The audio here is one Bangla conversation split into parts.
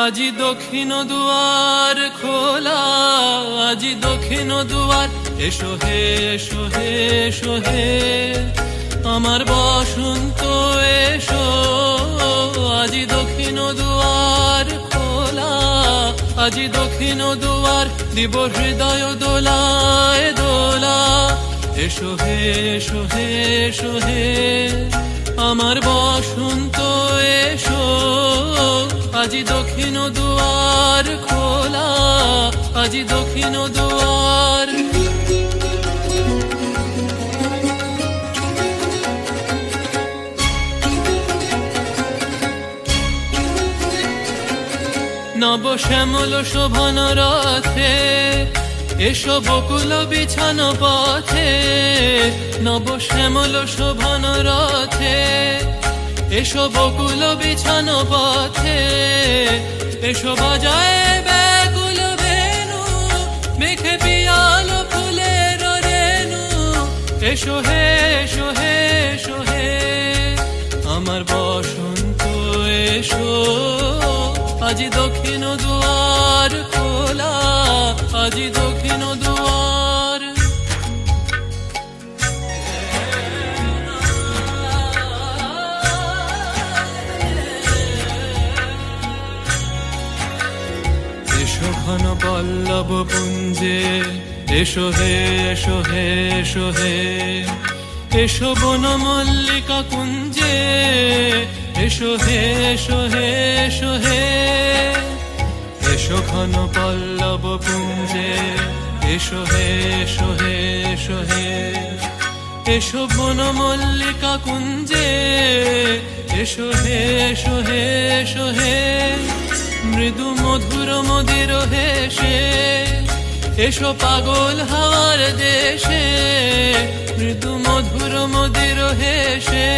আজি দক্ষিণ দুয়ার খোলা, আজি দক্ষিণ দুয়ার, এসো হে এসো হে এসো হে আমার বসন্ত এসো। আজি দক্ষিণ দুয়ার খোলা, আজি দক্ষিণ দুয়ার, দিব হৃদয় দোলায় দোলা। এসো হে এসো হে এসো হে আমার বসন্ত এসো। আজি দক্ষিণ দুয়ার খোলা, আজি দক্ষিণ দুয়ার। নব শ্যামল শোভন রথে, এসো বকুল বিছানো পথে। নব শ্যামল শোভন রথে, এসো বকুল বিছানো পথে। এসো বাজায় ব্যাকুল বেনু, মেঘে পিয়াল ফুলের রেণু। এসো হে এসো হে এসো হে আমার বসন্ত এসো। আজি দক্ষিণ দুয়ার খোলা, আজি দক্ষিণ দুয়ার। এসো ঘন পল্লব পুঞ্জে, এসো হে এসো হে এসো হে এসো বন মল্লিকা কুঞ্জে। এসো হে এসো হে এসো হে এসো ঘন পল্লব পুঞ্জে। এসো হে এসো হে এসো হে এসো বন মল্লিকা কুঞ্জে। এসো হে এসো হে এসো হে মৃদু মধুর মদির হেসে। এসো পাগল হাওয়ার দেশে, মৃদু মধুর মদির হেসে।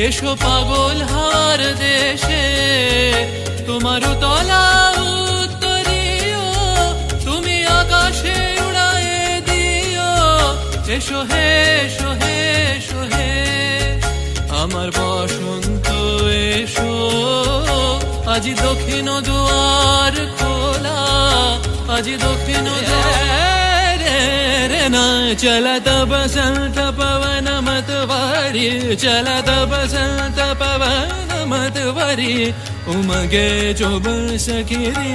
এসো পাগল হাওয়ার দেশে, তোমার তলা উত্তরীয়, তুমি আকাশে উড়ায়ে দিও। এসো হে এসো হে এসো হে আমার বসন্ত এসো। আজি দক্ষিণ দুয়ার খোলা, আজি দক্ষিণ দুয়ার। রে না চলত বসন্ত পवन मतवारी, चलत बसंत पवन मतवारी। उमगे जो बन सकिरी,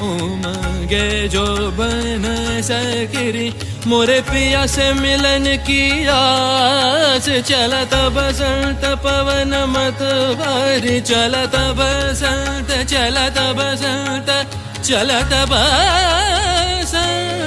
उमगे जो बन सकिरी। मोरे पिया से मिलन की आस, चलत बसंत पवन मतवारी। चलत बसंत चलत बसंत चलत बसंत।